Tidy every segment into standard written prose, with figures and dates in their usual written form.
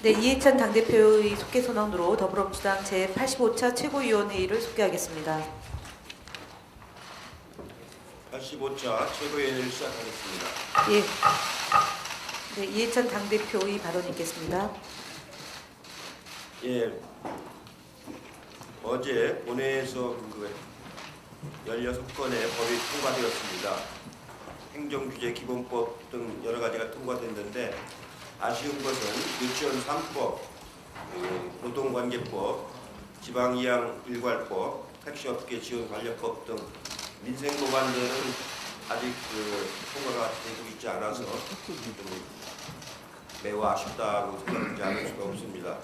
네, 이해찬 당대표의 속개 선언으로 더불어민주당 제85차 최고위원회의를 속개하겠습니다. 85차 최고위원회를 시작하겠습니다. 예. 네, 이해찬 당대표의 발언이 있겠습니다. 예, 어제 본회의에서 16건의 법이 통과되었습니다. 행정규제 기본법 등 여러 가지가 통과됐는데 아쉬운 것은 유치원 3법, 노동관계법, 지방이양일괄법, 택시업계 지원관련법 등 민생 법안들은 아직 통과가 되고 있지 않아서 좀 매우 아쉽다고 생각하지 않을 수가 없습니다.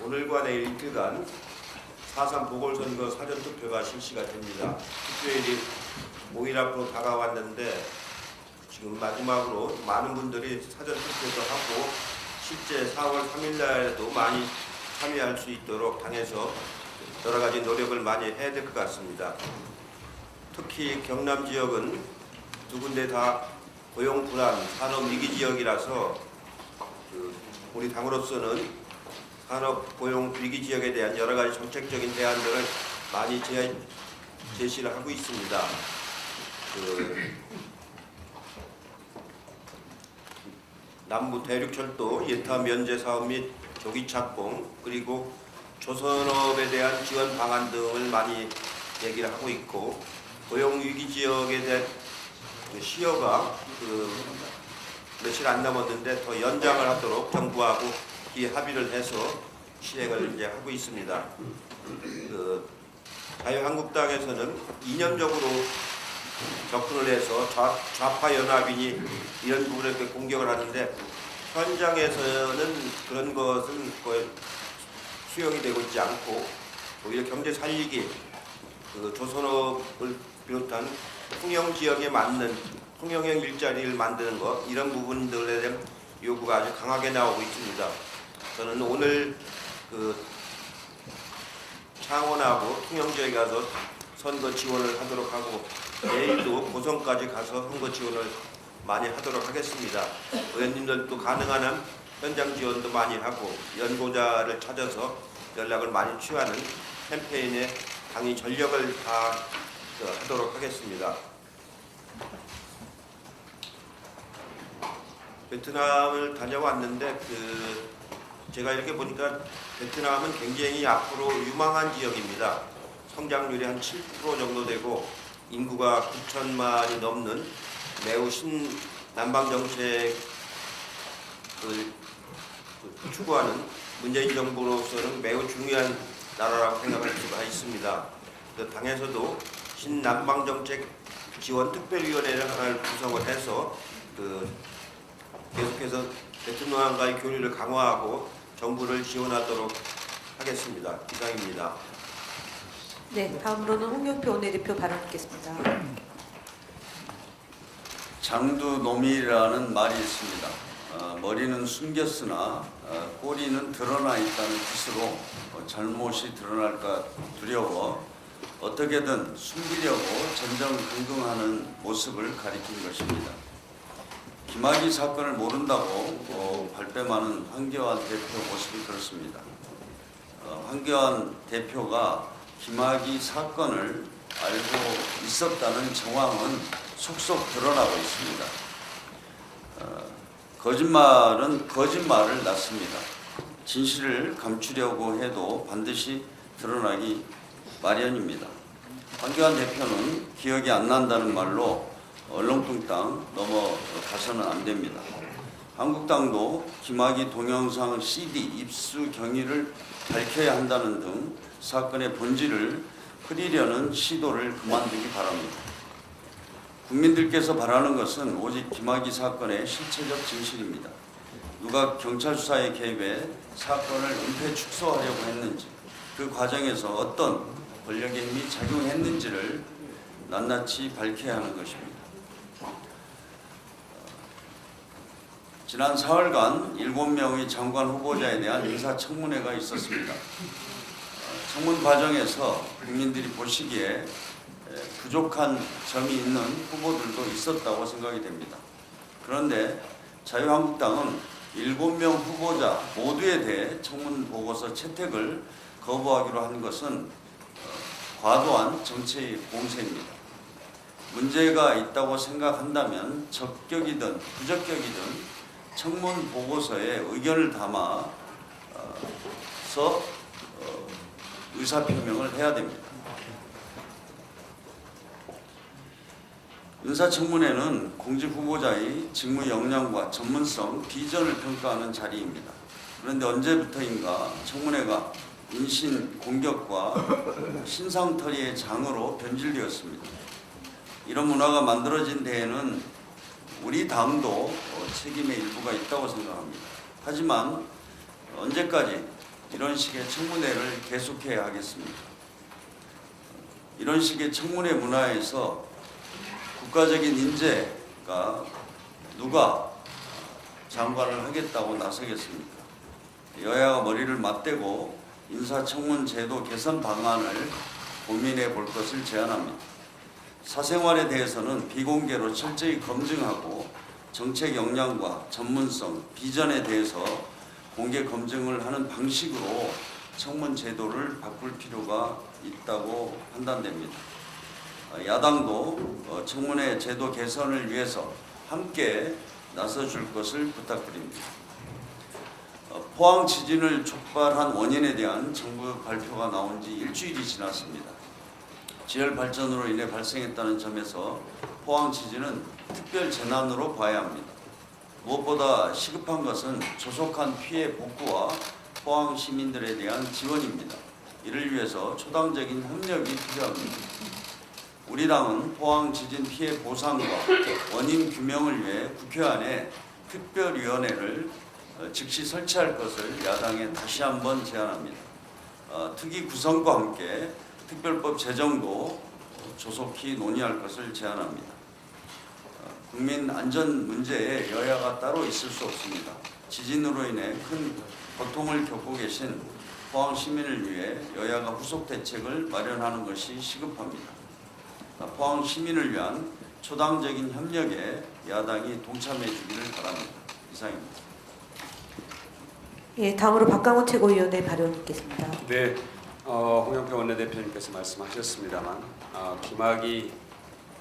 오늘과 내일 이틀간 4.3 보궐선거 사전투표가 실시가 됩니다. 투표일이 5일 앞으로 다가왔는데 지금 마지막으로 많은 분들이 사전투표도 하고 실제 4월 3일 날에도 많이 참여할 수 있도록 당에서 여러 가지 노력을 많이 해야 될 것 같습니다. 특히 경남 지역은 두 군데 다 고용 불안, 산업 위기 지역이라서 우리 당으로서는 산업 고용 위기 지역에 대한 여러 가지 정책적인 대안들을 많이 제시를 하고 있습니다. 남부 대륙철도 예타 면제 사업 및 조기 착공 그리고 조선업에 대한 지원 방안 등을 많이 얘기를 하고 있고 고용 위기 지역에 대한 시효가 며칠 안 남았는데 더 연장을 하도록 정부하고 이 합의를 해서 실행을 이제 하고 있습니다. 자유한국당에서는 이념적으로 접근을 해서 좌파 연합이니 이런 부분에 공격을 하는데 현장에서는 그런 것은 거의 수용이 되고 있지 않고 오히려 경제 살리기, 조선업을 비롯한 통영 지역에 맞는 통영형 일자리를 만드는 것 이런 부분들에 대한 요구가 아주 강하게 나오고 있습니다. 저는 오늘 창원하고 통영 지역에 가서 선거 지원을 하도록 하고 내일도 고성까지 가서 선거 지원을 많이 하도록 하겠습니다. 의원님들도 가능한 한 현장 지원도 많이 하고 연고자를 찾아서 연락을 많이 취하는 캠페인에 당이 전력을 다하도록 하겠습니다. 베트남을 다녀왔는데 제가 이렇게 보니까 베트남은 굉장히 앞으로 유망한 지역입니다. 성장률이 한 7% 정도 되고 인구가 9천만이 넘는 매우 신남방 정책을 추구하는 문재인 정부로서는 매우 중요한 나라라고 생각할 수가 있습니다. 당에서도 신남방 정책 지원 특별위원회를 하나를 구성을 해서 계속해서 베트남과의 교류를 강화하고 정부를 지원하도록 하겠습니다. 이상입니다. 네, 다음으로는 홍영표 원내대표 발언 있겠습니다. 장두노밀이라는 말이 있습니다. 머리는 숨겼으나 꼬리는 드러나 있다는 뜻으로 잘못이 드러날까 두려워 어떻게든 숨기려고 전전긍긍하는 모습을 가리킨 것입니다. 김학의 사건을 모른다고 발뺌하는 황교안 대표 모습이 그렇습니다. 황교안 대표가 김학의 사건을 알고 있었다는 정황은 속속 드러나고 있습니다. 거짓말은 거짓말을 낳습니다. 진실을 감추려고 해도 반드시 드러나기 마련입니다. 황교안 대표는 기억이 안 난다는 말로 얼렁뚱땅 넘어가서는 안 됩니다. 한국당도 김학의 동영상 CD 입수 경위를 밝혀야 한다는 등 사건의 본질을 흐리려는 시도를 그만두기 바랍니다. 국민들께서 바라는 것은 오직 김학의 사건의 실체적 진실입니다. 누가 경찰 수사에 개입해 사건을 은폐 축소하려고 했는지, 그 과정에서 어떤 권력의 힘이 작용했는지를 낱낱이 밝혀야 하는 것입니다. 지난 4월간 7명의 장관 후보자에 대한 인사청문회가 있었습니다. 청문 과정에서 국민들이 보시기에 부족한 점이 있는 후보들도 있었다고 생각이 됩니다. 그런데 자유한국당은 7명 후보자 모두에 대해 청문 보고서 채택을 거부하기로 한 것은 과도한 정치의 공세입니다. 문제가 있다고 생각한다면 적격이든 부적격이든 청문 보고서에 의견을 담아서 의사표명을 해야 됩니다. 인사청문회는 공직 후보자의 직무 역량과 전문성, 비전을 평가하는 자리입니다. 그런데 언제부터인가 청문회가 인신 공격과 신상털이의 장으로 변질되었습니다. 이런 문화가 만들어진 데에는 우리 당도 책임의 일부가 있다고 생각합니다. 하지만 언제까지 이런 식의 청문회를 계속해야 하겠습니까? 이런 식의 청문회 문화에서 국가적인 인재가 누가 장관을 하겠다고 나서겠습니까? 여야가 머리를 맞대고 인사청문 제도 개선 방안을 고민해 볼 것을 제안합니다. 사생활에 대해서는 비공개로 철저히 검증하고 정책 역량과 전문성, 비전에 대해서 공개 검증을 하는 방식으로 청문 제도를 바꿀 필요가 있다고 판단됩니다. 야당도 청문회 제도 개선을 위해서 함께 나서줄 것을 부탁드립니다. 포항 지진을 촉발한 원인에 대한 정부 발표가 나온 지 일주일이 지났습니다. 지열 발전으로 인해 발생했다는 점에서 포항 지진은 특별 재난으로 봐야 합니다. 무엇보다 시급한 것은 조속한 피해 복구와 포항 시민들에 대한 지원입니다. 이를 위해서 초당적인 협력이 필요합니다. 우리 당은 포항 지진 피해 보상과 원인 규명을 위해 국회 안에 특별위원회를 즉시 설치할 것을 야당에 다시 한번 제안합니다. 특위 구성과 함께 특별법 제정도 조속히 논의할 것을 제안합니다. 국민 안전 문제에 여야가 따로 있을 수 없습니다. 지진으로 인해 큰 고통을 겪고 계신 포항 시민을 위해 여야가 후속 대책을 마련하는 것이 시급합니다. 포항 시민을 위한 초당적인 협력에 야당이 동참해 주기를 바랍니다. 이상입니다. 예, 다음으로 박강원 최고위원의 발언 있겠습니다. 네, 홍영표 원내대표님께서 말씀하셨습니다만 김학의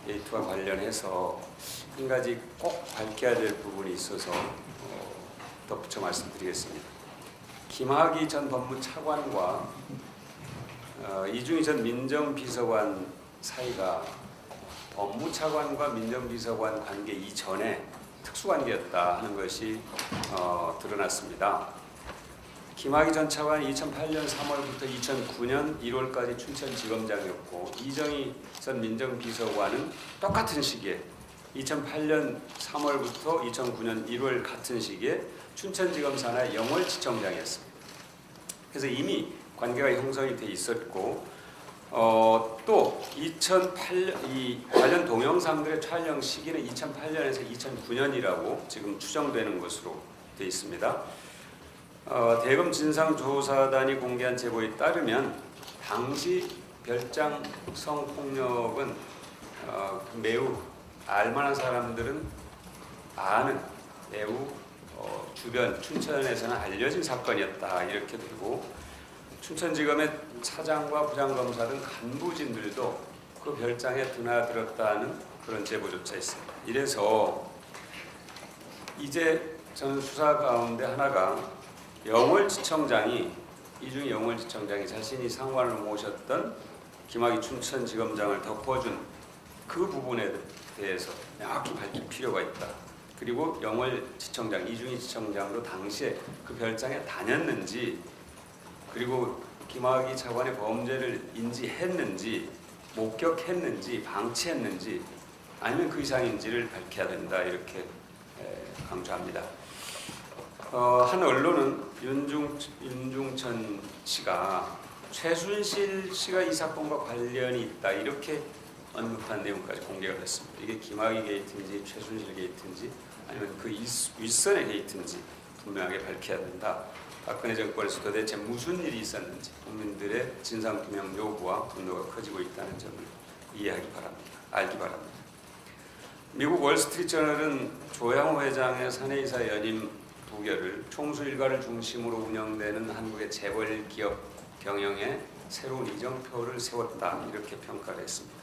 게이트와 관련해서 한 가지 꼭 밝혀야 될 부분이 있어서 덧붙여 말씀드리겠습니다. 김학의 전 법무차관과 이중희 전 민정비서관 사이가 법무차관과 민정비서관 관계 이전에 특수관계였다 하는 것이 드러났습니다. 김학의 전 차관이 2008년 3월부터 2009년 1월까지 춘천지검장이었고 이정희 전 민정비서관은 똑같은 시기에 2008년 3월부터 2009년 1월 같은 시기에 춘천지검 산하 영월지청장이었습니다. 그래서 이미 관계가 형성이 돼 있었고 또 2008년 이 관련 동영상들의 촬영 시기는 2008년에서 2009년이라고 지금 추정되는 것으로 되어 있습니다. 대검 진상조사단이 공개한 제보에 따르면 당시 별장 성폭력은 매우 알만한 사람들은 아는 매우 주변 춘천에서는 알려진 사건이었다 이렇게 되고 춘천지검의 차장과 부장검사 등 간부진들도 그 별장에 드나들었다는 그런 제보조차 있습니다. 이래서 이제 저는 수사 가운데 하나가 영월지청장이 이중희 영월지청장이 자신이 상관을 모셨던 김학의 춘천지검장을 덮어준 그 부분에 대해서 명확히 밝힐 필요가 있다. 그리고 영월지청장 이중희 지청장으로 당시에 그 별장에 다녔는지 그리고 김학의 차관의 범죄를 인지했는지 목격했는지 방치했는지 아니면 그 이상인지를 밝혀야 된다 이렇게 강조합니다. 한 언론은 윤중천 씨가 최순실 씨가 이 사건과 관련이 있다 이렇게 언급한 내용까지 공개가 됐습니다. 이게 김학의 게이트인지 최순실 게이트인지 아니면 그 윗선의 게이트인지 분명하게 밝혀야 된다. 박근혜 정권에서 도대체 무슨 일이 있었는지 국민들의 진상규명 요구와 분노가 커지고 있다는 점을 이해하기 바랍니다. 알기 바랍니다. 미국 월스트리트저널은 조양호 회장의 사내이사 연임 부결을 총수 일가를 중심으로 운영되는 한국의 재벌 기업 경영에 새로운 이정표를 세웠다 이렇게 평가를 했습니다.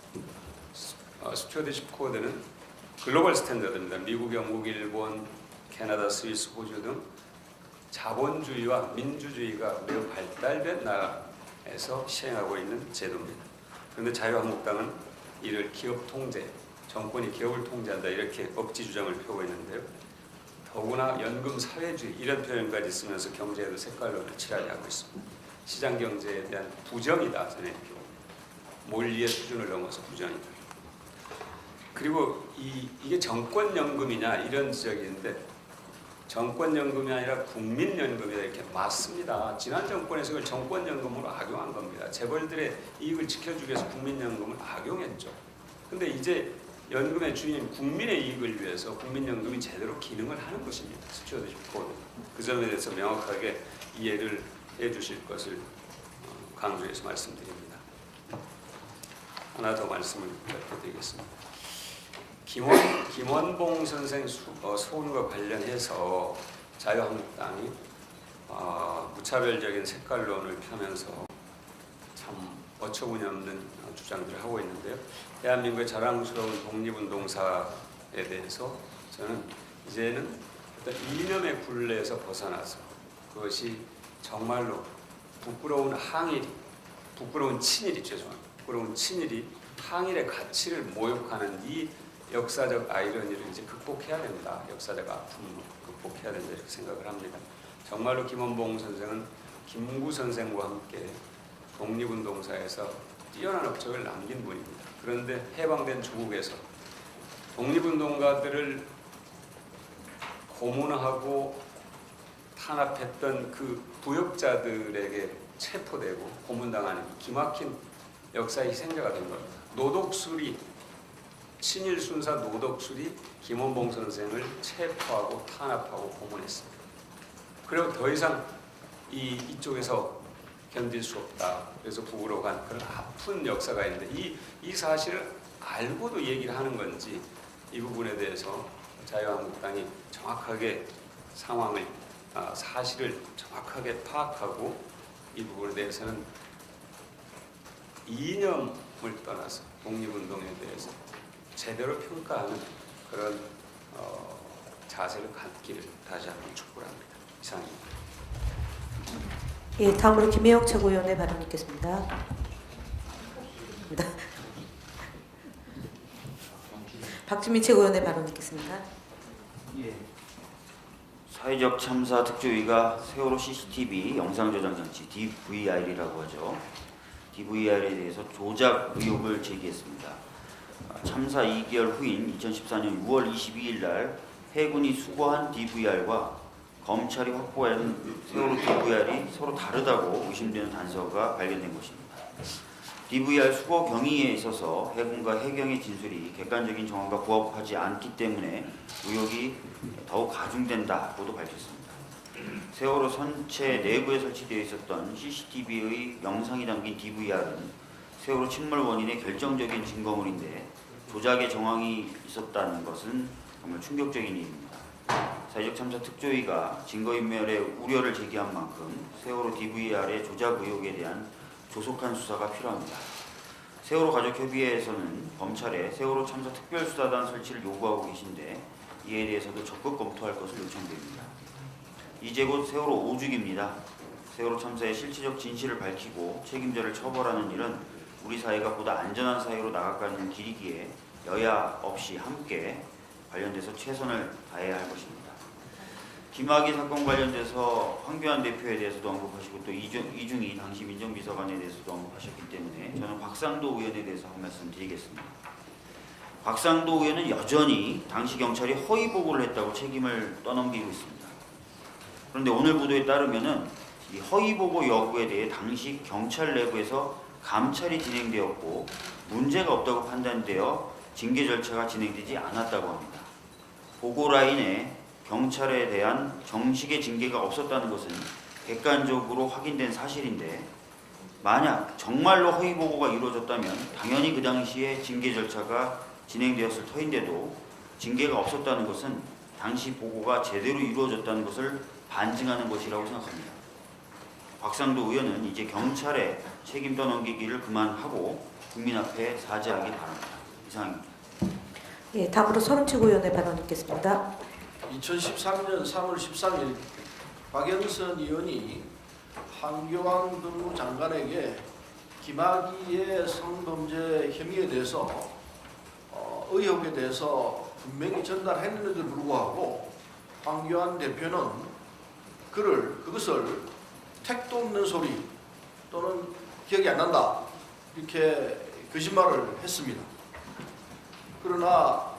스튜어디십 코드는 글로벌 스탠더드입니다. 미국, 영국, 일본, 캐나다, 스위스, 호주 등 자본주의와 민주주의가 매우 발달된 나라에서 시행하고 있는 제도입니다. 그런데 자유한국당은 이를 기업 통제, 정권이 기업을 통제한다 이렇게 억지 주장을 펴고 있는데요. 더구나 연금 사회주의 이런 표현까지 쓰면서 경제에도 색깔론을 칠하게 하고 있습니다. 시장 경제에 대한 부정이다 저는 몰리의 수준을 넘어서 부정이다. 그리고 이게 정권연금이냐 이런 지적이 있는데 정권연금이 아니라 국민연금이다 이렇게 맞습니다. 지난 정권에서 그걸 정권연금으로 악용한 겁니다. 재벌들의 이익을 지켜주기 위해서 국민연금을 악용했죠. 근데 이제 연금의 주인 국민의 이익을 위해서 국민연금이 제대로 기능을 하는 것입니다. 스튜어디십 코드. 그 점에 대해서 명확하게 이해를 해주실 것을 강조해서 말씀드립니다. 하나 더 말씀을 드리겠습니다. 김원봉 선생 소원과 관련해서 자유한국당이 무차별적인 색깔론을 펴면서 참 어처구니 없는 주장들을 하고 있는데요. 대한민국의 자랑스러운 독립운동사에 대해서 저는 이제는 어떤 이념의 굴레에서 벗어나서 그것이 정말로 부끄러운 친일이 항일의 가치를 모욕하는 이 역사적 아이러니를 이제 극복해야 됩니다. 역사적 아픔을 극복해야 된다 이렇게 생각을 합니다. 정말로 김원봉 선생은 김구 선생과 함께 독립운동사에서 뛰어난 업적을 남긴 분입니다. 그런데 해방된 조국에서 독립운동가들을 고문하고 탄압했던 그 부역자들에게 체포되고 고문당하는 기막힌 역사의 희생자가 된 겁니다. 노독술이 친일 순사 노독술이 김원봉 선생을 체포하고 탄압하고 고문했습니다. 그리고 더 이상 이쪽에서 견딜 수 없다. 그래서 북으로 간 그런 아픈 역사가 있는데 이 사실을 알고도 얘기를 하는 건지 이 부분에 대해서 자유한국당이 정확하게 사실을 정확하게 파악하고 이 부분에 대해서는 이념을 떠나서 독립운동에 대해서 제대로 평가하는 그런 자세를 갖기를 다시 한번 촉구를 합니다. 이상입니다. 예, 다음으로 김혜영 최고위원의 발언 있겠습니다. 박주민 최고위원의 발언 있겠습니다. 예. 사회적 참사 특조위가 세월호 CCTV 영상저장 장치 DVR이라고 하죠. DVR에 대해서 조작 의혹을 제기했습니다. 참사 2개월 후인 2014년 6월 22일 날 해군이 수거한 DVR과 검찰이 확보한 세월호 DVR이 서로 다르다고 의심되는 단서가 발견된 것입니다. DVR 수거 경위에 있어서 해군과 해경의 진술이 객관적인 정황과 부합하지 않기 때문에 의혹이 더욱 가중된다고도 밝혔습니다. 세월호 선체 내부에 설치되어 있었던 CCTV의 영상이 담긴 DVR은 세월호 침몰 원인의 결정적인 증거물인데 조작의 정황이 있었다는 것은 정말 충격적인 일입니다. 사회적 참사 특조위가 증거인멸에 우려를 제기한 만큼 세월호 DVR의 조작 의혹에 대한 조속한 수사가 필요합니다. 세월호 가족협의회에서는 검찰에 세월호 참사 특별수사단 설치를 요구하고 계신데 이에 대해서도 적극 검토할 것을 요청드립니다. 이제 곧 세월호 5주기입니다. 세월호 참사의 실체적 진실을 밝히고 책임자를 처벌하는 일은 우리 사회가 보다 안전한 사회로 나아가는 길이기에 여야 없이 함께 관련돼서 최선을 다해야 할 것입니다. 김학의 사건 관련돼서 황교안 대표에 대해서도 언급하시고 또 이중희 당시 민정비서관에 대해서도 언급하셨기 때문에 저는 곽상도 의원에 대해서 한 말씀 드리겠습니다. 곽상도 의원은 여전히 당시 경찰이 허위 보고를 했다고 책임을 떠넘기고 있습니다. 그런데 오늘 보도에 따르면은 이 허위 보고 여부에 대해 당시 경찰 내부에서 감찰이 진행되었고 문제가 없다고 판단되어 징계 절차가 진행되지 않았다고 합니다. 보고 라인에 경찰에 대한 정식의 징계가 없었다는 것은 객관적으로 확인된 사실인데 만약 정말로 허위 보고가 이루어졌다면 당연히 그 당시에 징계 절차가 진행되었을 터인데도 징계가 없었다는 것은 당시 보고가 제대로 이루어졌다는 것을 반증하는 것이라고 생각합니다. 곽상도 의원은 이제 경찰에 책임 떠넘기기를 그만하고 국민 앞에 사죄하기 바랍니다. 이상입니다. 예, 다음으로 서른 최고위원의 발언 듣겠습니다. 2013년 3월 13일 박영선 의원이 황교안 법무장관에게 김학의의 성범죄 혐의에 대해서 의혹에 대해서 분명히 전달했는데도 불구하고 황교안 대표는 그것을 택도 없는 소리 또는 기억이 안 난다 이렇게 거짓말을 했습니다. 그러나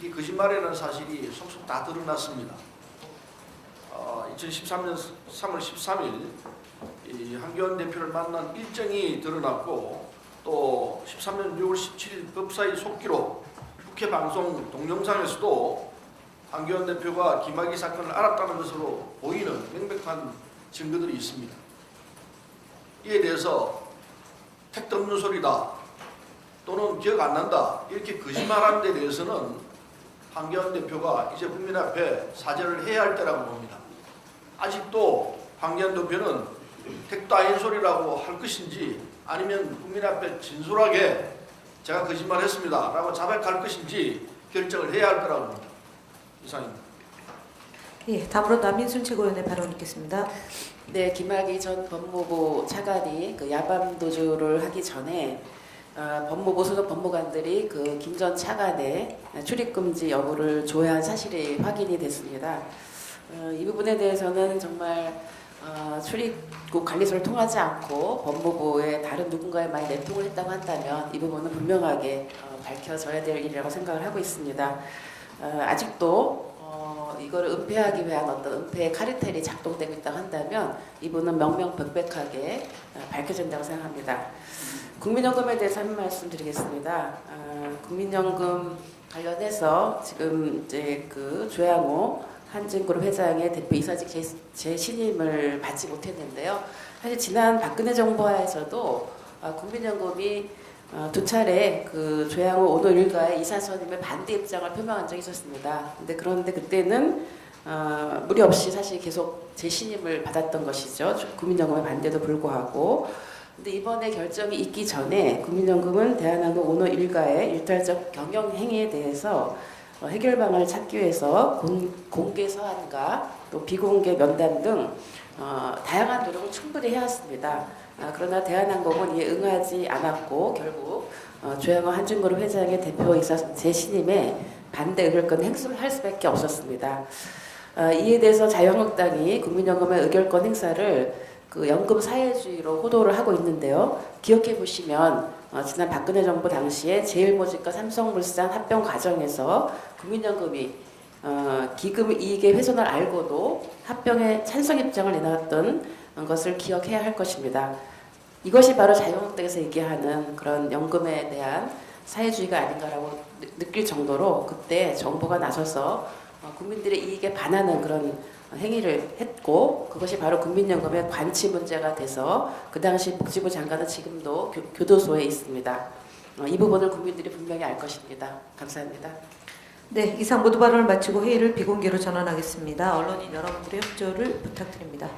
이 거짓말이라는 사실이 속속 다 드러났습니다. 2013년 3월 13일 이 황교안 대표를 만난 일정이 드러났고 또 13년 6월 17일 법사위 속기록 국회 방송 동영상에서도 황교안 대표가 김학의 사건을 알았다는 것으로 보이는 명백한 증거들이 있습니다. 이에 대해서 택도 없는 소리다 또는 기억 안 난다 이렇게 거짓말하는 데 대해서는 황교안 대표가 이제 국민 앞에 사죄를 해야 할 때라고 봅니다. 아직도 황교안 대표는 택도 아닌 소리라고 할 것인지 아니면 국민 앞에 진솔하게 제가 거짓말했습니다 라고 자백할 것인지 결정을 해야 할 거라고 봅니다. 이상입니다. 예, 다음으로 남인순 최고위원의 발언 듣겠습니다. 네, 김학의 전 법무부 차관이 그 야밤 도주를 하기 전에 법무부 소속 법무관들이 그 김 전 차관의 출입금지 여부를 조회한 사실이 확인이 됐습니다. 이 부분에 대해서는 정말 출입국 관리소를 통하지 않고 법무부의 다른 누군가에 많이 내통을 했다고 한다면 이 부분은 분명하게 밝혀져야 될 일이라고 생각을 하고 있습니다. 아직도 이걸 은폐하기 위한 어떤 은폐 카르텔이 작동되고 있다고 한다면 이분은 명명백백하게 밝혀진다고 생각합니다. 국민연금에 대해서 한 말씀 드리겠습니다. 국민연금 관련해서 지금 이제 그 조양호 한진그룹 회장의 대표 이사직 재신임을 받지 못했는데요. 사실 지난 박근혜 정부 하에서도 국민연금이 두 차례 그 조양호 오노 일가의 이사 선임에 반대 입장을 표명한 적이 있었습니다. 그런데 그때는 무리 없이 사실 계속 재신임을 받았던 것이죠. 국민연금의 반대도 불구하고. 근데 이번에 결정이 있기 전에 국민연금은 대한항공 오노 일가의 일탈적 경영 행위에 대해서 해결방안을 찾기 위해서 공개 서한과 또 비공개 면담 등 다양한 노력을 충분히 해왔습니다. 그러나 대한항공은 이에 응하지 않았고 결국 조양호 한진그룹 회장의 대표이사 재신임에 반대 의결권 행사를 할 수밖에 없었습니다. 이에 대해서 자유한국당이 국민연금의 의결권 행사를 그 연금 사회주의로 호도를 하고 있는데요. 기억해 보시면 지난 박근혜 정부 당시에 제일모직과 삼성물산 합병 과정에서 국민연금이 기금 이익의 훼손을 알고도 합병에 찬성 입장을 내놨던 것을 기억해야 할 것입니다. 이것이 바로 자유한국당에서 얘기하는 그런 연금에 대한 사회주의가 아닌가라고 느낄 정도로 그때 정부가 나서서 국민들의 이익에 반하는 그런 행위를 했고 그것이 바로 국민연금의 관치 문제가 돼서 그 당시 복지부 장관은 지금도 교도소에 있습니다. 이 부분을 국민들이 분명히 알 것입니다. 감사합니다. 네, 이상 모두 발언을 마치고 회의를 비공개로 전환하겠습니다. 언론인 여러분들의 협조를 부탁드립니다.